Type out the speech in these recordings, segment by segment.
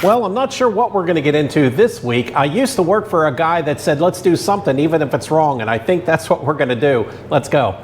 Well, I'm not sure what we're going to get into this week. I used to work for a guy that said, let's do something even if it's wrong, and I think that's what we're going to do. Let's go.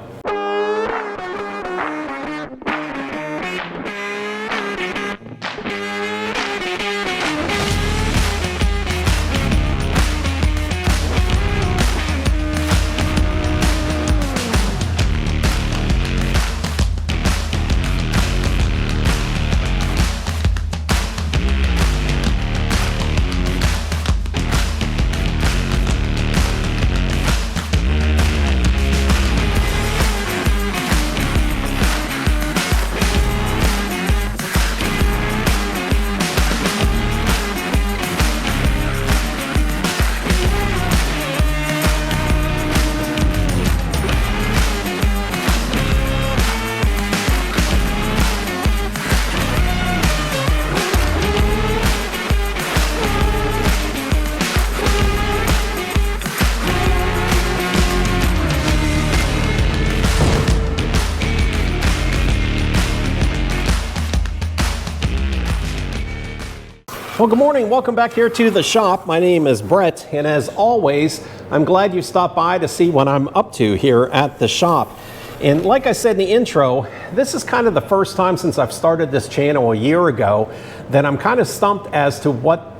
Well, good morning. Welcome back here to the shop. My name is Brett, and as always, I'm glad you stopped by to see what I'm up to here at the shop. And like I said in the intro, this is kind of the first time since I've started this channel a year ago that I'm kind of stumped as to what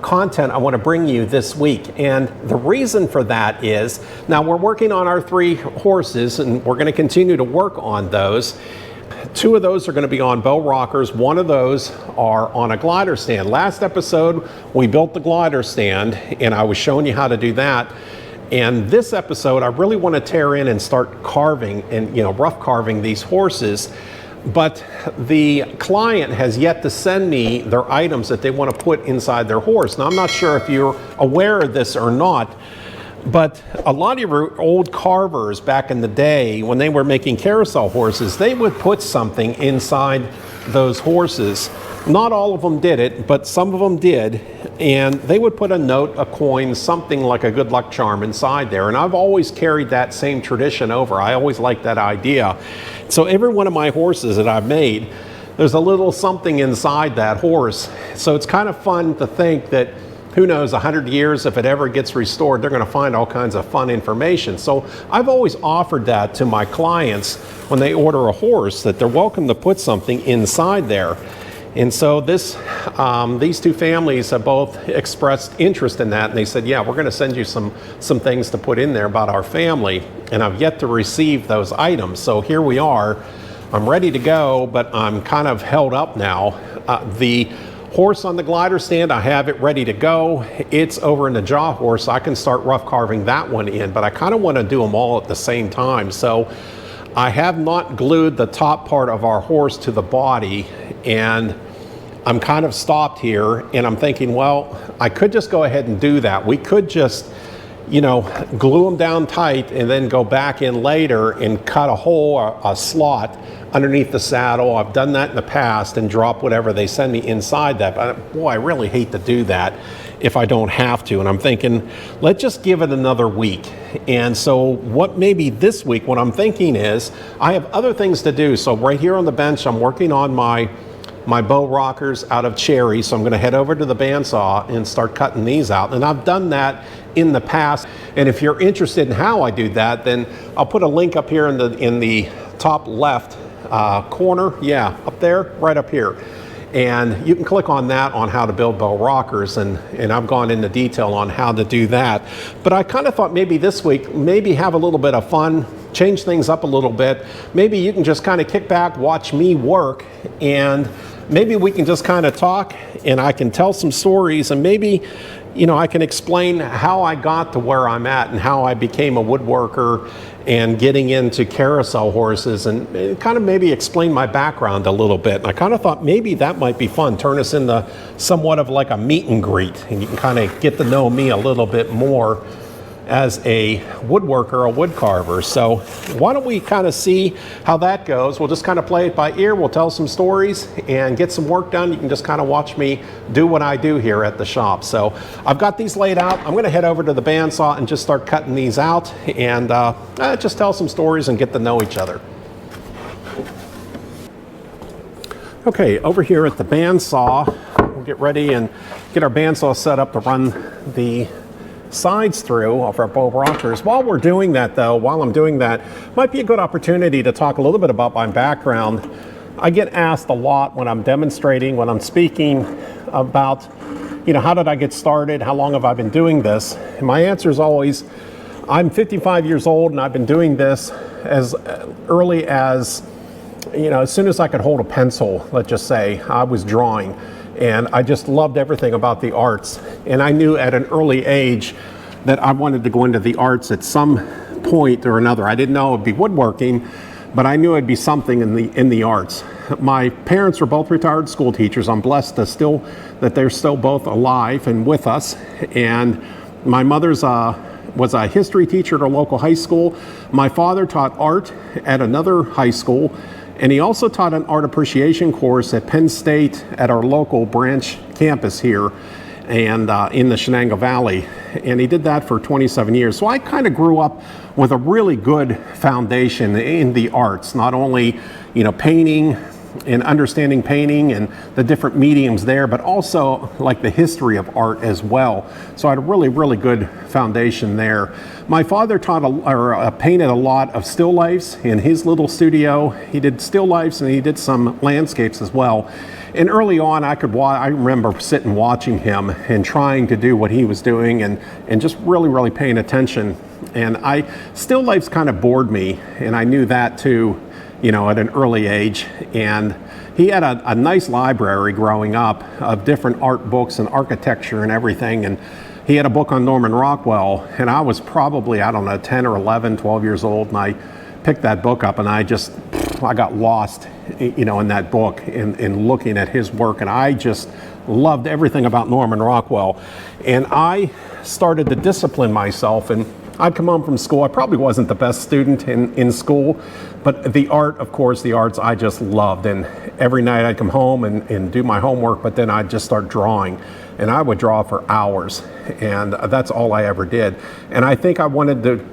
content I want to bring you this week. And the reason for that is, now we're working on our 3 horses, and we're going to continue to work on those. 2 of those are going to be on bow rockers. 1 of those are on a glider stand. Last episode, we built the glider stand, and I was showing you how to do that. And this episode, I really want to tear in and start carving and, rough carving these horses. But the client has yet to send me their items that they want to put inside their horse. Now, I'm not sure if you're aware of this or not, but a lot of your old carvers back in the day, when they were making carousel horses, they would put something inside those horses. Not all of them did it, but some of them did. And they would put a note, a coin, something like a good luck charm inside there. And I've always carried that same tradition over. I always liked that idea. So every one of my horses that I've made, there's a little something inside that horse. So it's kind of fun to think that, who knows, 100 years, if it ever gets restored, they're going to find all kinds of fun information. So I've always offered that to my clients when they order a horse, that they're welcome to put something inside there. And so these 2 families have both expressed interest in that, and they said, yeah, we're going to send you some things to put in there about our family. And I've yet to receive those items. So here we are. I'm ready to go, but I'm kind of held up now. The horse on the glider stand, I have it ready to go. It's over in the jaw horse. I can start rough carving that one in, but I kind of want to do them all at the same time. So I have not glued the top part of our horse to the body, and I'm kind of stopped here, and I'm thinking, well, I could just go ahead and do that. We could just, glue them down tight and then go back in later and cut a hole, a slot underneath the saddle. I've done that in the past and drop whatever they send me inside that. But boy, I really hate to do that if I don't have to. And I'm thinking, let's just give it another week. And so what maybe this week, what I'm thinking is, I have other things to do. So right here on the bench, I'm working on my bow rockers out of cherry. So I'm going to head over to the bandsaw and start cutting these out. And I've done that in the past. And if you're interested in how I do that, then I'll put a link up here in the top left corner. Yeah, up there, right up here. And you can click on that on how to build bow rockers, and I've gone into detail on how to do that. But I kind of thought maybe this week, maybe have a little bit of fun, change things up a little bit. Maybe you can just kind of kick back, watch me work, and maybe we can just kind of talk, and I can tell some stories, and maybe, I can explain how I got to where I'm at and how I became a woodworker and getting into carousel horses, and kind of maybe explain my background a little bit. And I kind of thought maybe that might be fun, turn us into somewhat of like a meet and greet, and you can kind of get to know me a little bit more as a woodworker, a wood carver. So why don't we kind of see how that goes? We'll just kind of play it by ear. We'll tell some stories and get some work done. You can just kind of watch me do what I do here at the shop. So I've got these laid out. I'm going to head over to the bandsaw and just start cutting these out, and just tell some stories and get to know each other. Okay, over here at the bandsaw, we'll get ready and get our bandsaw set up to run the sides through of our bow rockers. While we're doing that though, while I'm doing that, might be a good opportunity to talk a little bit about my background. I get asked a lot when I'm demonstrating, when I'm speaking about, how did I get started? How long have I been doing this? And my answer is always, I'm 55 years old and I've been doing this as early as, as soon as I could hold a pencil, let's just say, I was drawing. And I just loved everything about the arts. And I knew at an early age that I wanted to go into the arts at some point or another. I didn't know it would be woodworking, but I knew it'd be something in the arts. My parents were both retired school teachers. I'm blessed that they're still both alive and with us. And my mother's was a history teacher at a local high school. My father taught art at another high school. And he also taught an art appreciation course at Penn State at our local branch campus here and in the Shenango Valley. And he did that for 27 years. So I kind of grew up with a really good foundation in the arts, not only, painting and understanding painting and the different mediums there, but also like the history of art as well. So I had a really, really good foundation there. My father painted a lot of still lifes in his little studio. He did still lifes and he did some landscapes as well. And early on, I remember sitting watching him and trying to do what he was doing and just really, really paying attention. And still lifes kind of bored me, and I knew that too, at an early age. And he had a nice library growing up of different art books and architecture and everything. And he had a book on Norman Rockwell, and I was probably, 10 or 11, 12 years old, and I picked that book up and I got lost, in that book in looking at his work, and I just loved everything about Norman Rockwell. And I started to discipline myself, and I'd come home from school. I probably wasn't the best student in school, but the arts I just loved. And every night I'd come home and do my homework, but then I'd just start drawing. And I would draw for hours, and that's all I ever did. And I think I wanted to,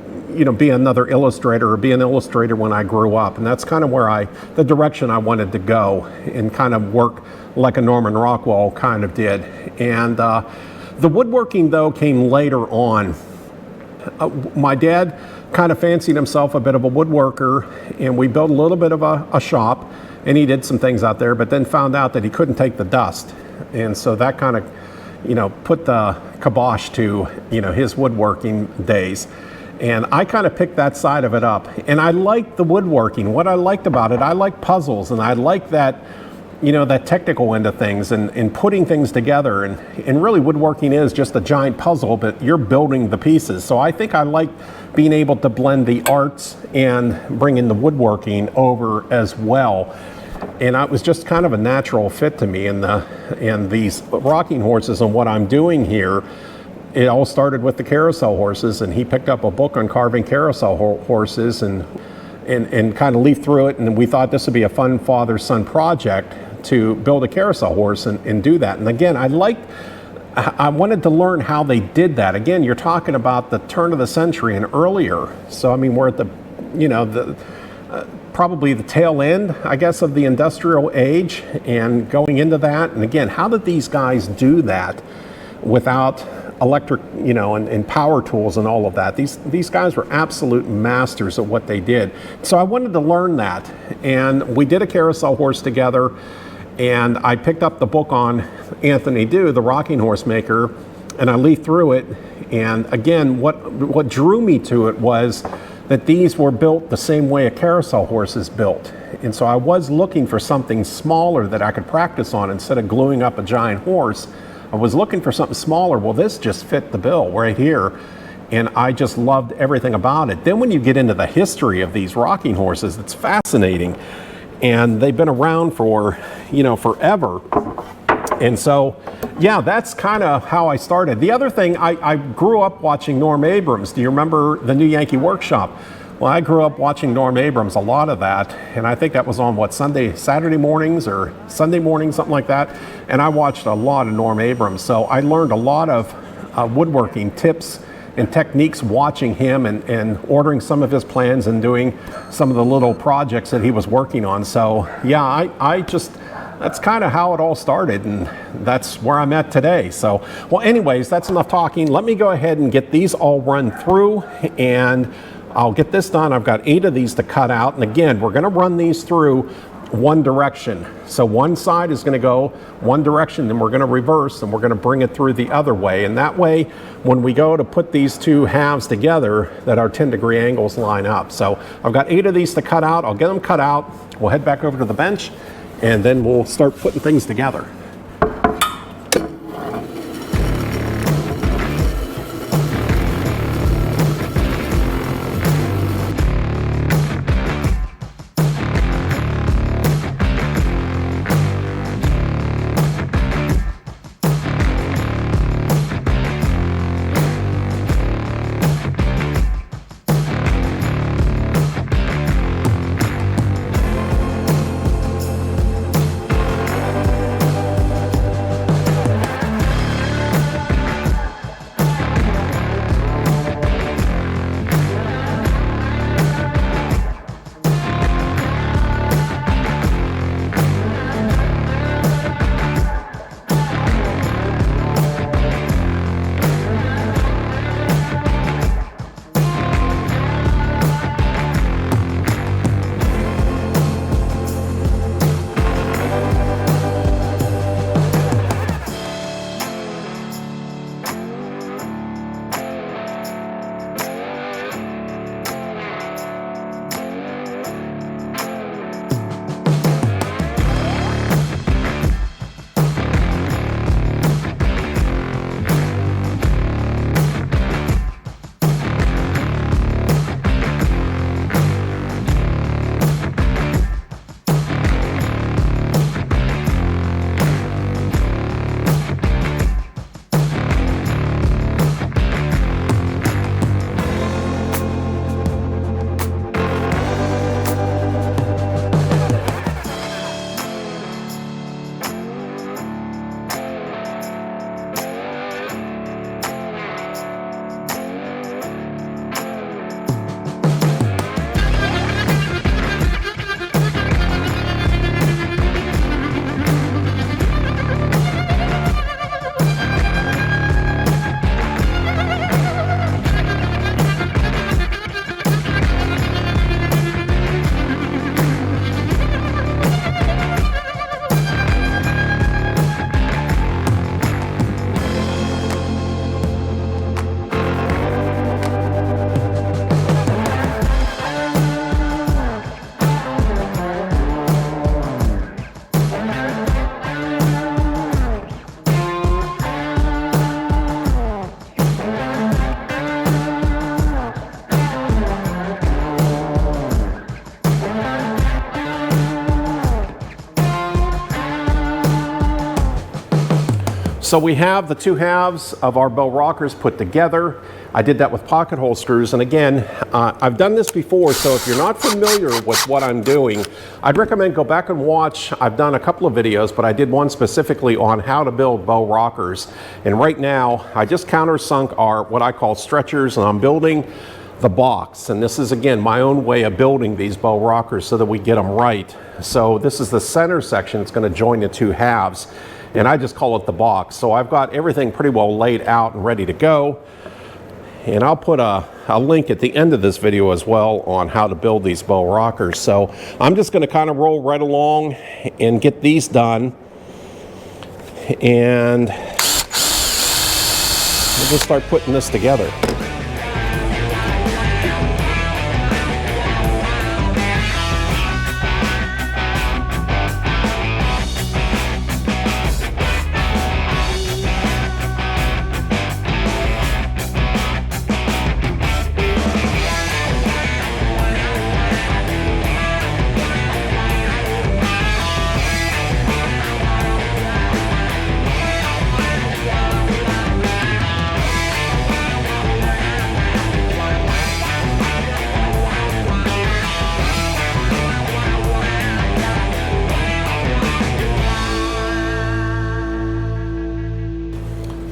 be another illustrator or be an illustrator when I grew up. And that's kind of the direction I wanted to go and kind of work like a Norman Rockwell kind of did. And the woodworking, though, came later on. My dad kind of fancied himself a bit of a woodworker, and we built a little bit of a shop, and he did some things out there, but then found out that he couldn't take the dust. And so that kind of, put the kibosh to, his woodworking days. And I kind of picked that side of it up. And I liked the woodworking. What I liked about it, I liked puzzles, and I liked that, that technical end of things and putting things together. And really woodworking is just a giant puzzle, but you're building the pieces. So I think I like being able to blend the arts and bring in the woodworking over as well. And it was just kind of a natural fit to me. And these rocking horses and what I'm doing here, it all started with the carousel horses, and he picked up a book on carving carousel horses and kind of leafed through it, and we thought this would be a fun father-son project to build a carousel horse and do that. And again, I wanted to learn how they did that. Again, you're talking about the turn of the century and earlier. So I mean, we're at the probably the tail end, I guess, of the industrial age and going into that. And again, how did these guys do that without electric, and power tools and all of that? These guys were absolute masters at what they did. So I wanted to learn that, and we did a carousel horse together, and I picked up the book on Anthony Dew, the rocking horse maker, and I leafed through it. And again, what drew me to it was that these were built the same way a carousel horse is built. And so I was looking for something smaller that I could practice on instead of gluing up a giant horse. I was looking for something smaller. Well, this just fit the bill right here. And I just loved everything about it. Then when you get into the history of these rocking horses, it's fascinating. And they've been around for, forever. And so, yeah, that's kind of how I started. The other thing, I grew up watching Norm Abrams. Do you remember the New Yankee Workshop? Well, I grew up watching Norm Abrams, a lot of that, and I think that was on Saturday mornings or Sunday mornings, something like that. And I watched a lot of Norm Abrams, so I learned a lot of woodworking tips and techniques watching him and ordering some of his plans and doing some of the little projects that he was working on. So yeah, I just that's kind of how it all started, and that's where I'm at today. So, well, anyways, that's enough talking. Let me go ahead and get these all run through, and I'll get this done. I've got 8 of these to cut out, and again, we're going to run these through one direction. So one side is going to go one direction, then we're going to reverse, and we're going to bring it through the other way. And that way, when we go to put these two halves together, that our 10-degree angles line up. So I've got 8 of these to cut out. I'll get them cut out. We'll head back over to the bench, and then we'll start putting things together. So we have the two halves of our bell rockers put together. I did that with pocket hole screws, and again, I've done this before, so if you're not familiar with what I'm doing, I'd recommend go back and watch. I've done a couple of videos, but I did one specifically on how to build bow rockers. And right now, I just countersunk our what I call stretchers, and I'm building the box. And this is, again, my own way of building these bow rockers so that we get them right. So this is the center section. It's going to join the two halves, and I just call it the box. So I've got everything pretty well laid out and ready to go. And I'll put a link at the end of this video as well on how to build these bow rockers. So I'm just going to kind of roll right along and get these done. And we'll just start putting this together.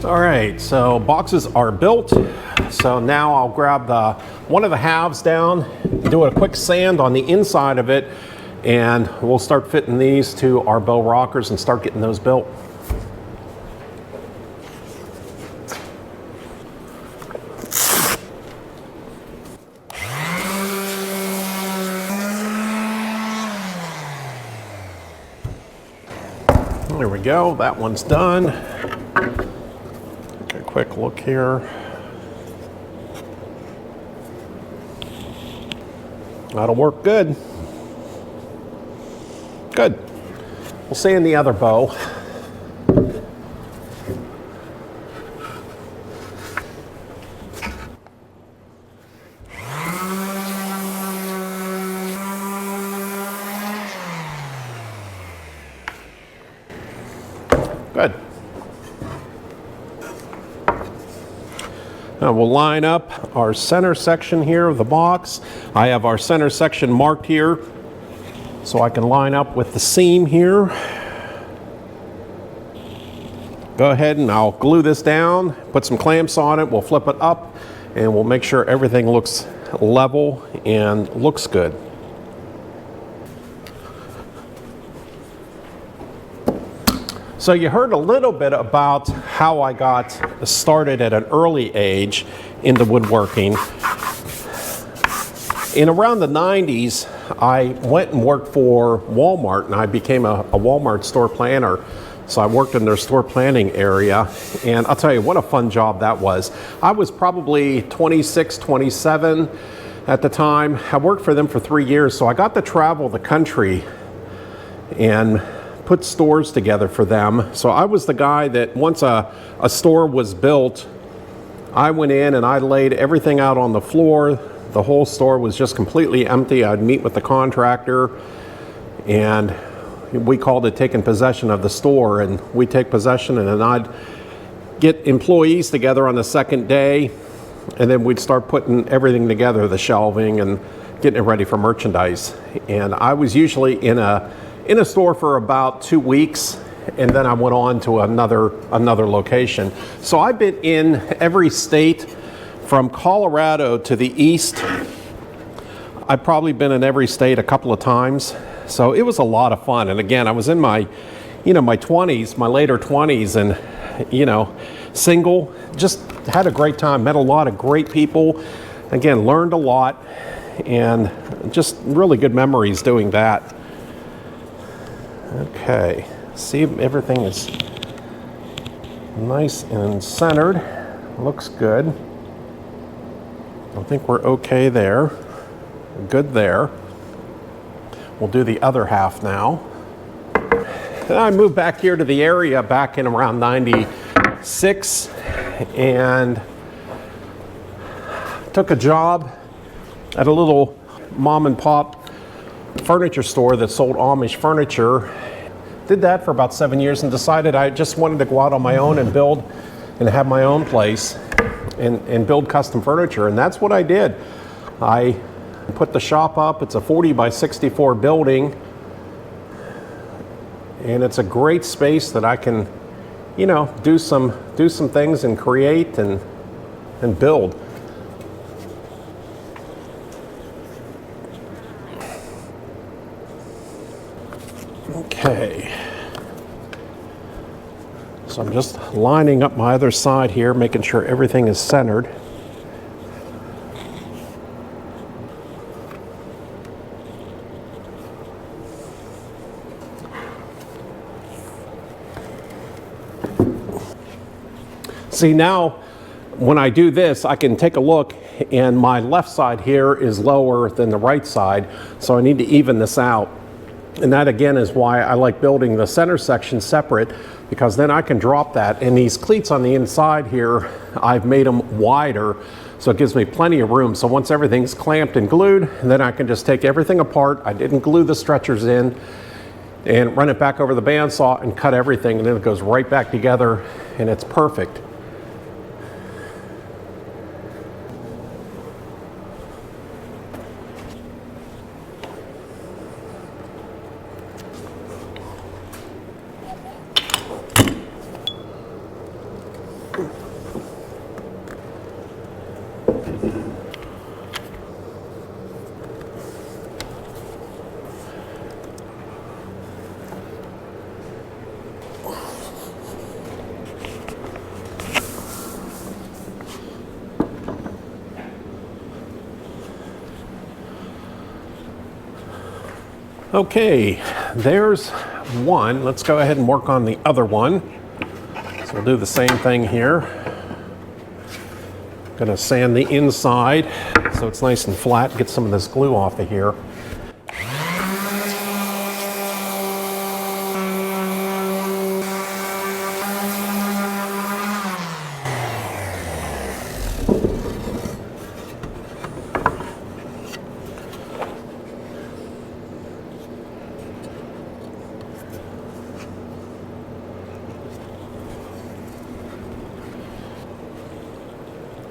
All right, so boxes are built. So now I'll grab one of the halves down, do a quick sand on the inside of it, and we'll start fitting these to our bow rockers and start getting those built. There we go, that one's done. Take a quick look here. That'll work good. Good. We'll see in the other bow. Good. Now we'll line up our center section here of the box. I have our center section marked here so I can line up with the seam here. Go ahead and I'll glue this down, put some clamps on it, we'll flip it up, and we'll make sure everything looks level and looks good. So you heard a little bit about how I got started at an early age into woodworking. In around the 90s, I went and worked for Walmart, and I became a Walmart store planner. So I worked in their store planning area, and I'll tell you what a fun job that was. I was probably 26, 27 at the time. I worked for them for 3 years, so I got to travel the country and put stores together for them. So I was the guy that once a store was built, I went in and I laid everything out on the floor. The whole store was just completely empty. I'd meet with the contractor, and we called it taking possession of the store, and we'd take possession, and then I'd get employees together on the second day, and then we'd start putting everything together, the shelving and getting it ready for merchandise. And I was usually in a store for about 2 weeks, and then I went on to another location. So I've been in every state from Colorado to the east. I've probably been in every state a couple of times. So it was a lot of fun. And again, I was in my 20s, my later 20s, and single, just had a great time, met a lot of great people. Again, learned a lot, and just really good memories doing that. Okay, see if everything is nice and centered. Looks good. I think we're okay there. Good there. We'll do the other half now. Then I moved back here to the area back in around 96 and took a job at a little mom and pop furniture store that sold Amish furniture. Did that for about 7 years and decided I just wanted to go out on my own and build and have my own place and build custom furniture, and that's what I did. I put the shop up. It's a 40 by 64 building, and it's a great space that I can, do some things and create and build. Okay. So I'm just lining up my other side here, making sure everything is centered. See, now when I do this, I can take a look, and my left side here is lower than the right side, so I need to even this out. And that again is why I like building the center section separate, because then I can drop that. And these cleats on the inside here, I've made them wider, so it gives me plenty of room. So once everything's clamped and glued, then I can just take everything apart. I didn't glue the stretchers in, and run it back over the bandsaw and cut everything, and then it goes right back together, and it's perfect. Okay, there's one. Let's go ahead and work on the other one. So we'll do the same thing here. Gonna sand the inside so it's nice and flat, get some of this glue off of here.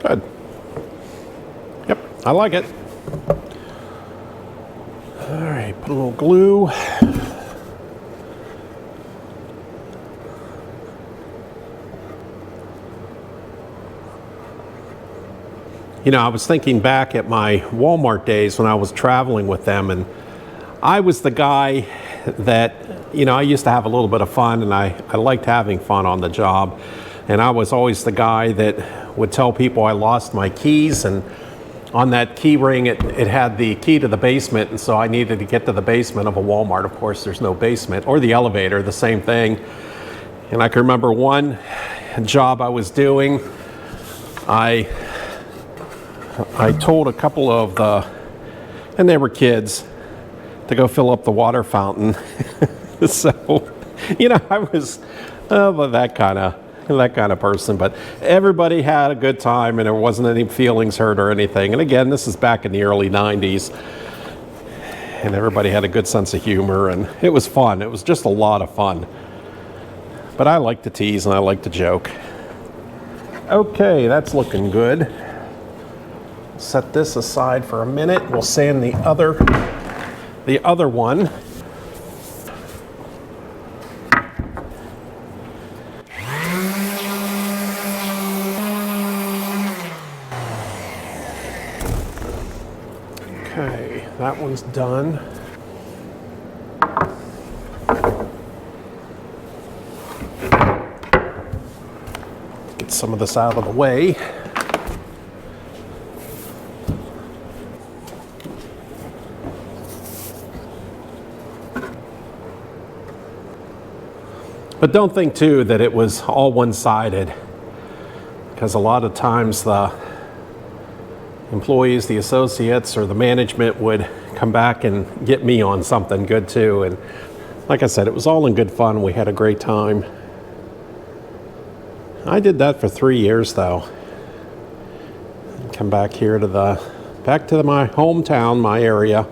Good. Yep, I like it. All right, put a little glue. You know, I was thinking back at my Walmart days when I was traveling with them, and I was the guy that, you know, I used to have a little bit of fun, and I liked having fun on the job. And I was always the guy that would tell people I lost my keys, and on that key ring it had the key to the basement, and so I needed to get to the basement of a Walmart. Of course, there's no basement, or the elevator, the same thing. And I can remember one job I was doing, I told a couple of and they were kids, to go fill up the water fountain. So, you know, I was that kind of person, but everybody had a good time and there wasn't any feelings hurt or anything. And again, this is back in the early 90s, and everybody had a good sense of humor, and it was fun. It was just a lot of fun. But I like to tease and I like to joke. Okay, that's looking good. Set this aside for a minute. We'll sand the other one. Okay, that one's done. Get some of this out of the way. But don't think too that it was all one-sided, because a lot of times the employees, the associates, or the management would come back and get me on something good too. And like I said, it was all in good fun. We had a great time. I did that for 3 years though. Come back here to my hometown, my area.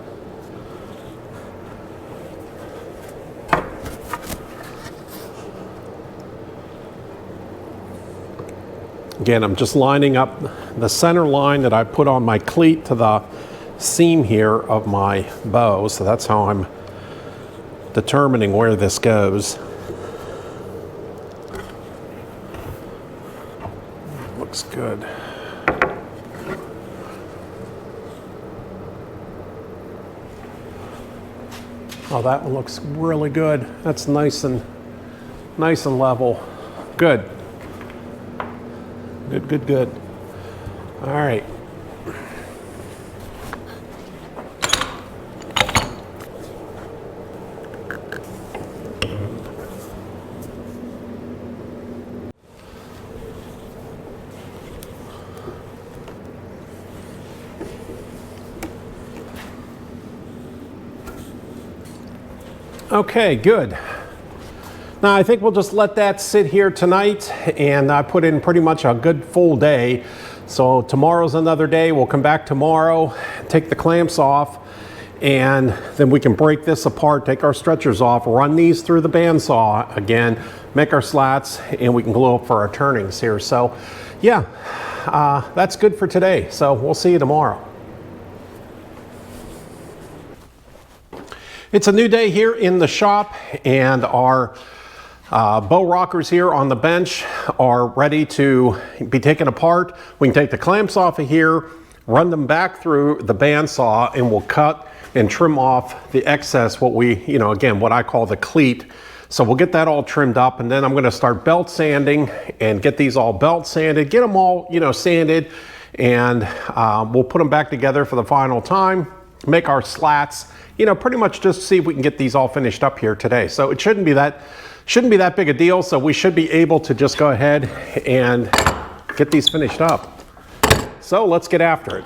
Again, I'm just lining up the center line that I put on my cleat to the seam here of my bow, so that's how I'm determining where this goes. Looks good. Oh, that one looks really good. That's nice and level. Good. Good. All right. Okay, good. Now I think we'll just let that sit here tonight, and I put in pretty much a good full day. So tomorrow's another day. We'll come back tomorrow, take the clamps off, and then we can break this apart, take our stretchers off, run these through the bandsaw again, make our slats, and we can glue up for our turnings here. So yeah, that's good for today. So we'll see you tomorrow. It's a new day here in the shop, and our bow rockers here on the bench are ready to be taken apart. We can take the clamps off of here, run them back through the bandsaw, and we'll cut and trim off the excess, what I call the cleat. So we'll get that all trimmed up, and then I'm gonna start belt sanding and get these all belt sanded, get them all, sanded, and we'll put them back together for the final time. make our slats, you know, pretty much just see if we can get these all finished up here today. So it shouldn't be that big a deal. So we should be able to just go ahead and get these finished up. So let's get after it.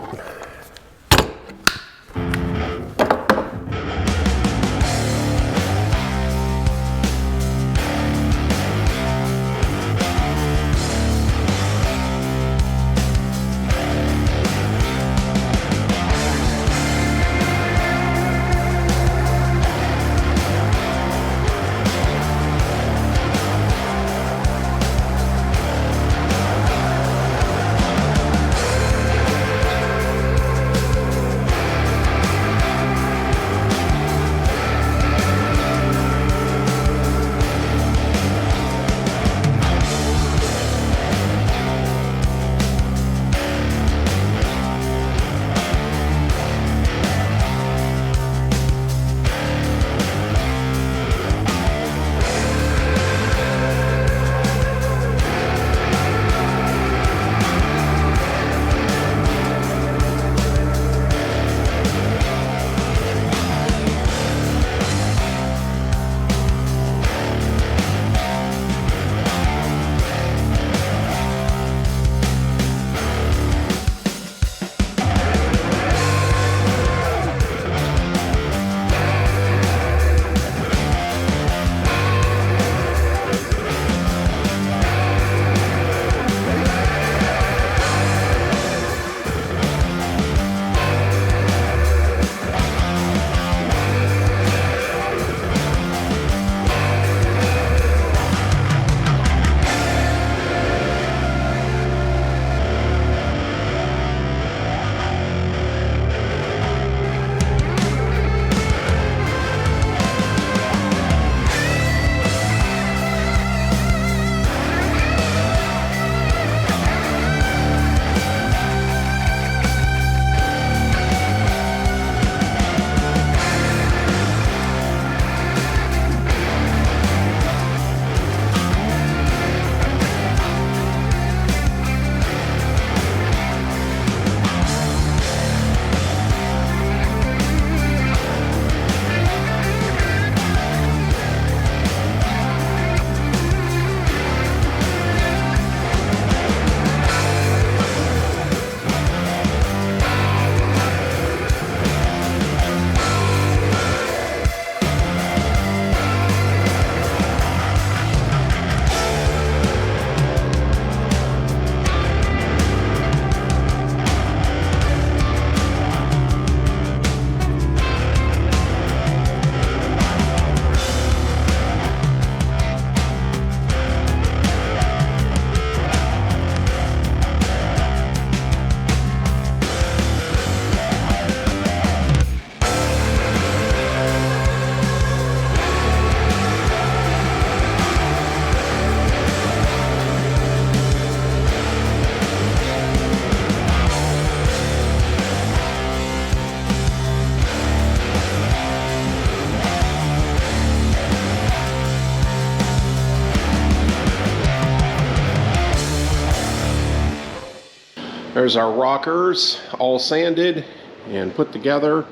There's our rockers all sanded and put together.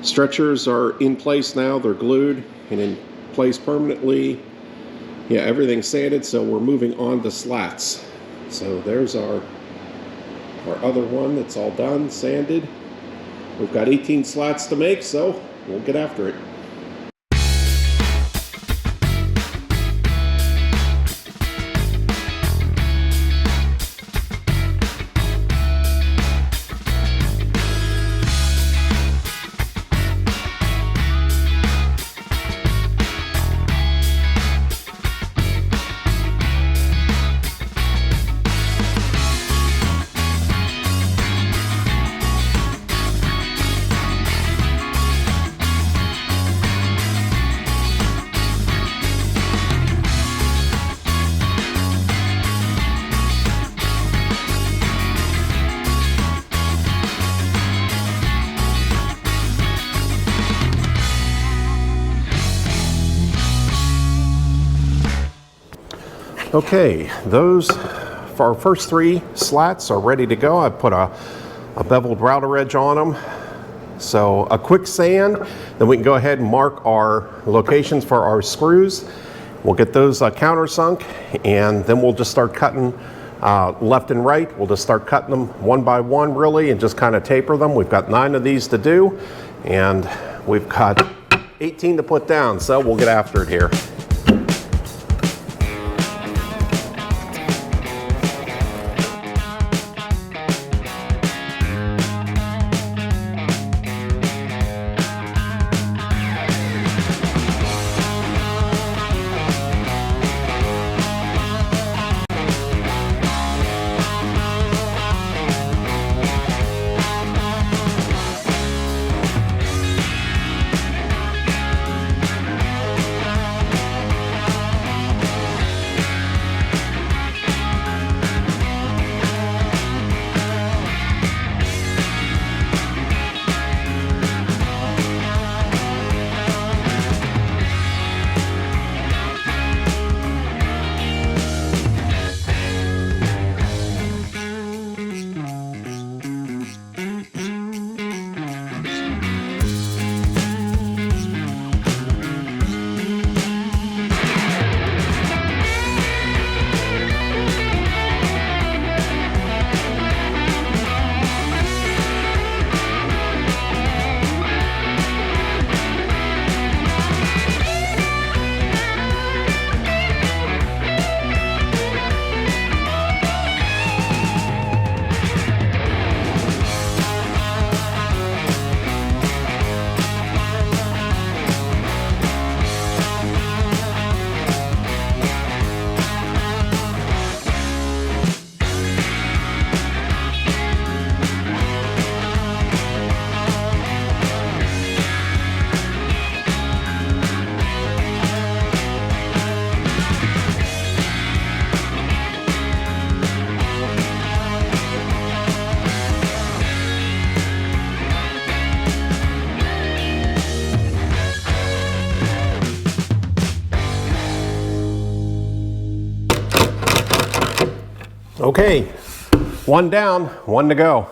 Stretchers are in place now. They're glued and in place permanently. Yeah, everything's sanded, so we're moving on to slats. So there's our other one that's all done, sanded. We've got 18 slats to make, so we'll get after it. Okay, those for our first 3 slats are ready to go. I put a beveled router edge on them. So a quick sand, then we can go ahead and mark our locations for our screws. We'll get those countersunk, and then we'll just start cutting left and right. We'll just start cutting them one by one really, and just kind of taper them. We've got 9 of these to do, and we've got 18 to put down, so we'll get after it here. Okay, 1 down, 1 to go.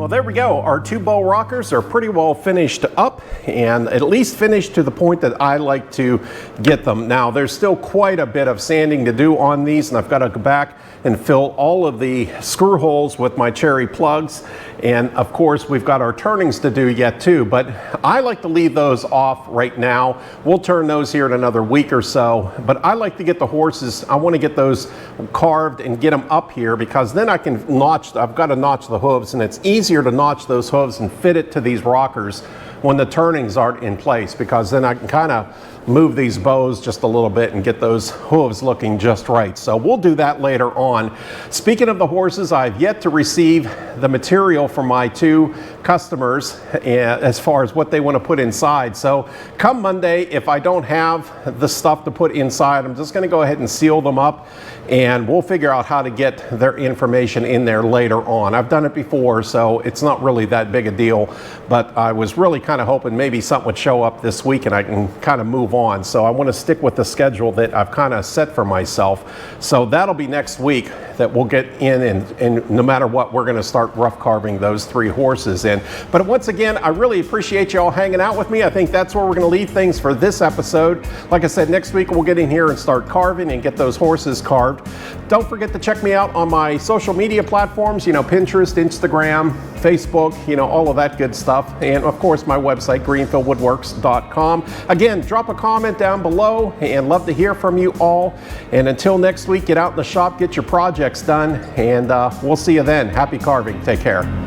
Well, there we go. Our 2 bow rockers are pretty well finished up, and at least finished to the point that I like to get them. Now, there's still quite a bit of sanding to do on these, and I've got to go back and fill all of the screw holes with my cherry plugs. And of course, we've got our turnings to do yet too, but I like to leave those off right now. We'll turn those here in another week or so, but I like to get the horses, I want to get those carved and get them up here, because then I can notch, I've got to notch the hooves, and it's easier easier to notch those hooves and fit it to these rockers when the turnings aren't in place, because then I can kind of move these bows just a little bit and get those hooves looking just right. So we'll do that later on. Speaking of the horses, I've yet to receive the material from my 2 customers as far as what they want to put inside. So come Monday, if I don't have the stuff to put inside, I'm just going to go ahead and seal them up, and we'll figure out how to get their information in there later on. I've done it before, so it's not really that big a deal, but I was really kind of hoping maybe something would show up this week and I can kind of move on. So I want to stick with the schedule that I've kind of set for myself. So that'll be next week that we'll get in, and no matter what, we're going to start rough carving those 3 horses in. But once again, I really appreciate you all hanging out with me. I think that's where we're going to leave things for this episode. Like I said, next week we'll get in here and start carving and get those horses carved. Don't forget to check me out on my social media platforms, Pinterest, Instagram, Facebook, all of that good stuff. And of course, my website, greenfieldwoodworks.com. Again, drop a comment down below, and love to hear from you all. And until next week, get out in the shop, get your projects done, and we'll see you then. Happy carving. Take care.